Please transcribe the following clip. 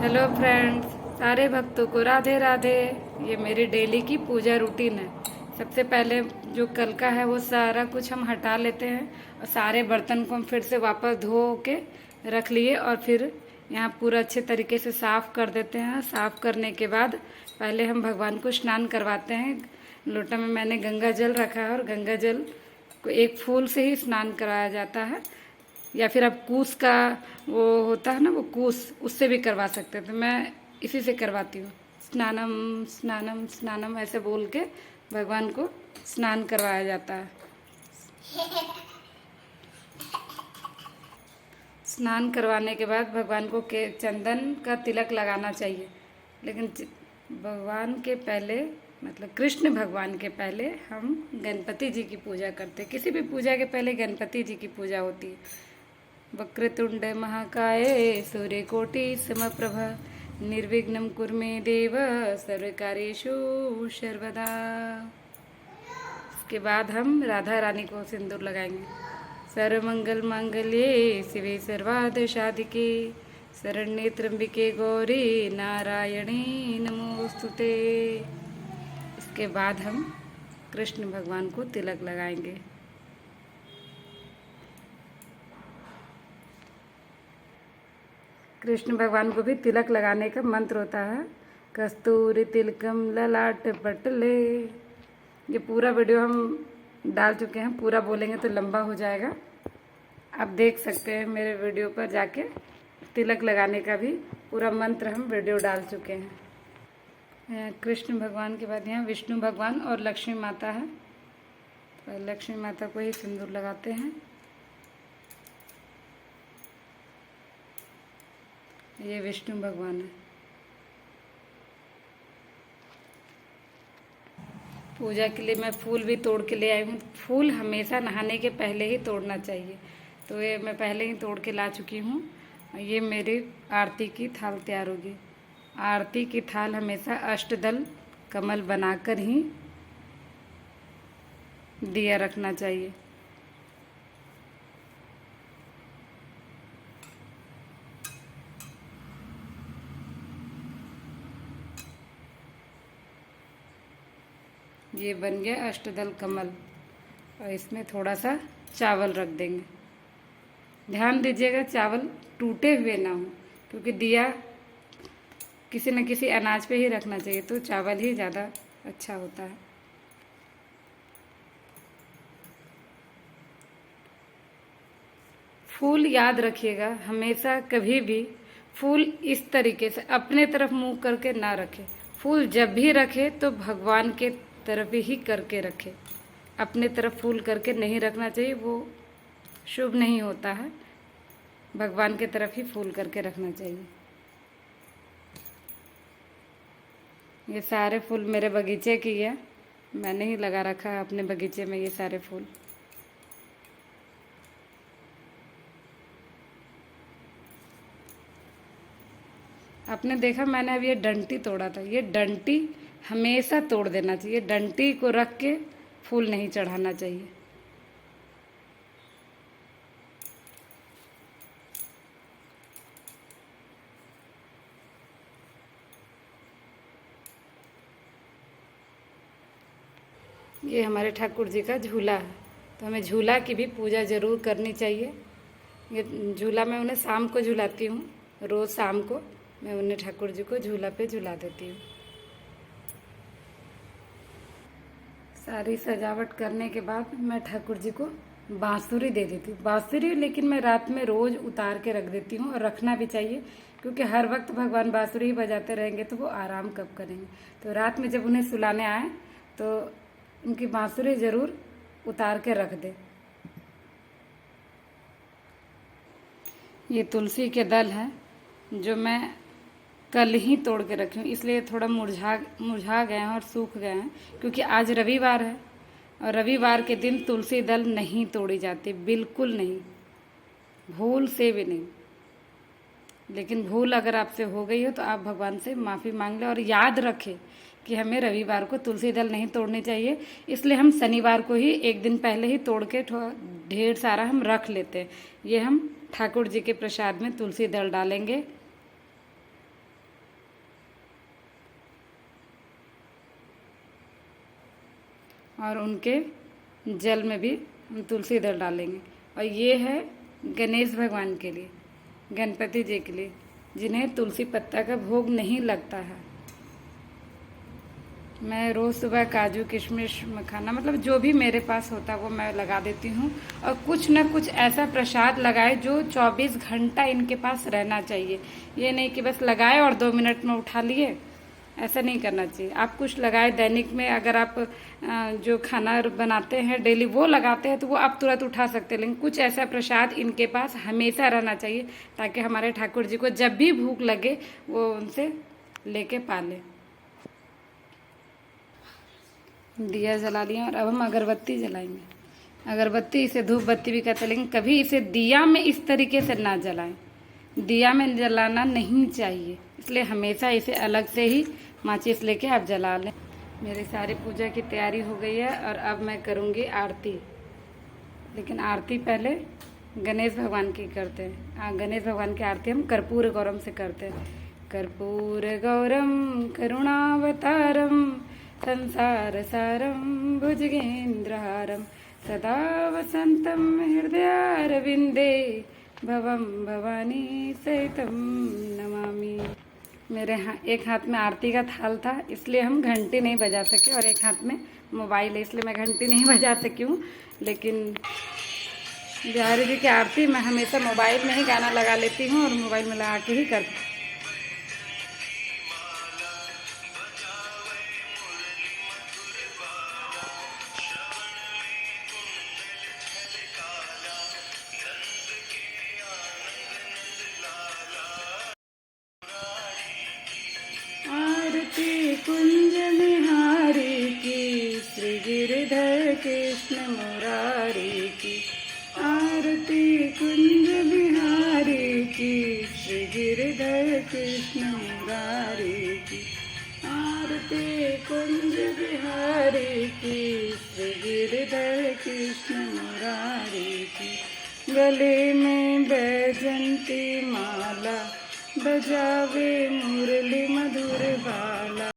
Hello friends, सारे भक्तों को राधे राधे। ये मेरी डेली की पूजा रूटीन है। सबसे पहले जो कल का है वो सारा कुछ हम हटा लेते हैं और सारे बर्तन को हम फिर से वापस धो के रख लिए और फिर यहाँ पूरा अच्छे तरीके से साफ़ कर देते हैं। साफ़ करने के बाद पहले हम भगवान को स्नान करवाते हैं। लोटा में मैंने गंगा जल रखा है और गंगा जल को एक फूल से ही स्नान कराया जाता है, या फिर अब कूस का वो होता है ना, वो कूस, उससे भी करवा सकते हैं। तो मैं इसी से करवाती हूँ। स्नानम स्नानम स्नानम ऐसे बोल के भगवान को स्नान करवाया जाता है। स्नान करवाने के बाद भगवान को के चंदन का तिलक लगाना चाहिए। लेकिन भगवान के पहले, मतलब कृष्ण भगवान के पहले हम गणपति जी की पूजा करते हैं। किसी भी पूजा के पहले गणपति जी की पूजा होती है। वक्रतुंड महाकाय सूर्यकोटि समप्रभ निर्विघ्नं कुरु मे देव सर्वकार्येषु सर्वदा। इसके बाद हम राधा रानी को सिंदूर लगाएंगे। सर्वमंगल मांगल्ये शिवे सर्वार्थ साधिके शरण्ये त्र्यंबिके गौरी नारायणी नमोस्तुते। इसके बाद हम कृष्ण भगवान को तिलक लगाएंगे। कृष्ण भगवान को भी तिलक लगाने का मंत्र होता है, कस्तूरी तिलकम ललाट पटले। ये पूरा वीडियो हम डाल चुके हैं, पूरा बोलेंगे तो लंबा हो जाएगा। आप देख सकते हैं मेरे वीडियो पर जाके, तिलक लगाने का भी पूरा मंत्र हम वीडियो डाल चुके हैं। कृष्ण भगवान के बाद यहाँ विष्णु भगवान और लक्ष्मी माता है। तो लक्ष्मी माता को ही सिंदूर लगाते हैं। ये विष्णु भगवान है। पूजा के लिए मैं फूल भी तोड़ के ले आई हूँ। फूल हमेशा नहाने के पहले ही तोड़ना चाहिए, तो ये मैं पहले ही तोड़ के ला चुकी हूँ। ये मेरी आरती की थाल तैयार होगी। आरती की थाल हमेशा अष्टदल कमल बनाकर ही दिया रखना चाहिए। ये बन गया अष्टदल कमल, और इसमें थोड़ा सा चावल रख देंगे। ध्यान दीजिएगा चावल टूटे हुए ना हो, क्योंकि दिया किसी न किसी अनाज पे ही रखना चाहिए, तो चावल ही ज़्यादा अच्छा होता है। फूल याद रखिएगा, हमेशा कभी भी फूल इस तरीके से अपने तरफ मुंह करके ना रखें। फूल जब भी रखे तो भगवान के तरफ ही करके रखे। अपने तरफ फूल करके नहीं रखना चाहिए, वो शुभ नहीं होता है। भगवान के तरफ ही फूल करके रखना चाहिए। ये सारे फूल मेरे बगीचे की है, मैंने ही लगा रखा है अपने बगीचे में ये सारे फूल। आपने देखा मैंने अब ये डंटी तोड़ा था। ये डंटी हमेशा तोड़ देना चाहिए। डंटी को रख के फूल नहीं चढ़ाना चाहिए। ये हमारे ठाकुर जी का झूला है, तो हमें झूला की भी पूजा ज़रूर करनी चाहिए। ये झूला मैं उन्हें शाम को झुलाती हूँ। रोज़ शाम को मैं उन्हें ठाकुर जी को झूला पे झुला देती हूँ। सारी सजावट करने के बाद मैं ठाकुर जी को बांसुरी दे देती हूँ। बांसुरी लेकिन मैं रात में रोज़ उतार के रख देती हूँ, और रखना भी चाहिए, क्योंकि हर वक्त भगवान बांसुरी ही बजाते रहेंगे तो वो आराम कब करेंगे। तो रात में जब उन्हें सुलाने आए तो उनकी बांसुरी ज़रूर उतार के रख दे। ये तुलसी के दल हैं जो मैं कल ही तोड़ के रखी हूँ, इसलिए थोड़ा मुरझा गए हैं और सूख गए हैं, क्योंकि आज रविवार है और रविवार के दिन तुलसी दल नहीं तोड़ी जाती, बिल्कुल नहीं, भूल से भी नहीं। लेकिन भूल अगर आपसे हो गई हो तो आप भगवान से माफ़ी मांग लें और याद रखें कि हमें रविवार को तुलसी दल नहीं तोड़नी चाहिए। इसलिए हम शनिवार को ही एक दिन पहले ही तोड़ के ढेर सारा हम रख लेते हैं। ये हम ठाकुर जी के प्रसाद में तुलसी दल डालेंगे। और उनके जल में भी हम तुलसी दल डालेंगे। और ये है गणेश भगवान के लिए, गणपति जी के लिए, जिन्हें तुलसी पत्ता का भोग नहीं लगता है। मैं रोज़ सुबह काजू किशमिश मखाना मतलब जो भी मेरे पास होता है वो मैं लगा देती हूँ। और कुछ न कुछ ऐसा प्रसाद लगाए जो 24 घंटा इनके पास रहना चाहिए। ये नहीं कि बस लगाए और 2 मिनट में उठा लिए, ऐसा नहीं करना चाहिए। आप कुछ लगाए दैनिक में, अगर आप जो खाना बनाते हैं डेली वो लगाते हैं तो वो आप तुरंत उठा सकते हैं, लेकिन कुछ ऐसा प्रसाद इनके पास हमेशा रहना चाहिए ताकि हमारे ठाकुर जी को जब भी भूख लगे वो उनसे लेके पाले। दिया जला लिया और अब हम अगरबत्ती जलाएंगे। अगरबत्ती इसे धूप बत्ती भी कहते हैं, लेकिन कभी इसे दिया में इस तरीके से ना जलाएं। दिया में जलाना नहीं चाहिए, इसलिए हमेशा इसे अलग से ही माचिस लेके आप जला लें। मेरी सारी पूजा की तैयारी हो गई है और अब मैं करूँगी आरती। लेकिन आरती पहले गणेश भगवान की करते हैं। गणेश भगवान की आरती हम कर्पूर गौरम से करते हैं। कर्पूर गौरम करुणावतारम संसार सारम भुजगेन्द्रहारम सदा वसंतम हृदयारविंदे भवम भवानी सहितम नमामि। मेरे एक हाथ में आरती का थाल था, इसलिए हम घंटी नहीं बजा सके, और एक हाथ में मोबाइल है इसलिए मैं घंटी नहीं बजा सकी हूँ। लेकिन बिहारी जी की आरती मैं हमेशा मोबाइल में ही गाना लगा लेती हूँ और मोबाइल में लगा के ही करती हूँ। आरती कुंज बिहारी की, श्री गिरिधर कृष्ण मुरारी की। आरती कुंज बिहारी की, श्री गिरिधर कृष्ण मुरारी की। आरती कुंज बिहारी की, श्री गिरिधर कृष्ण मुरारी की। गले में बैजंती माला, बजावे मुरली मधुर बाला।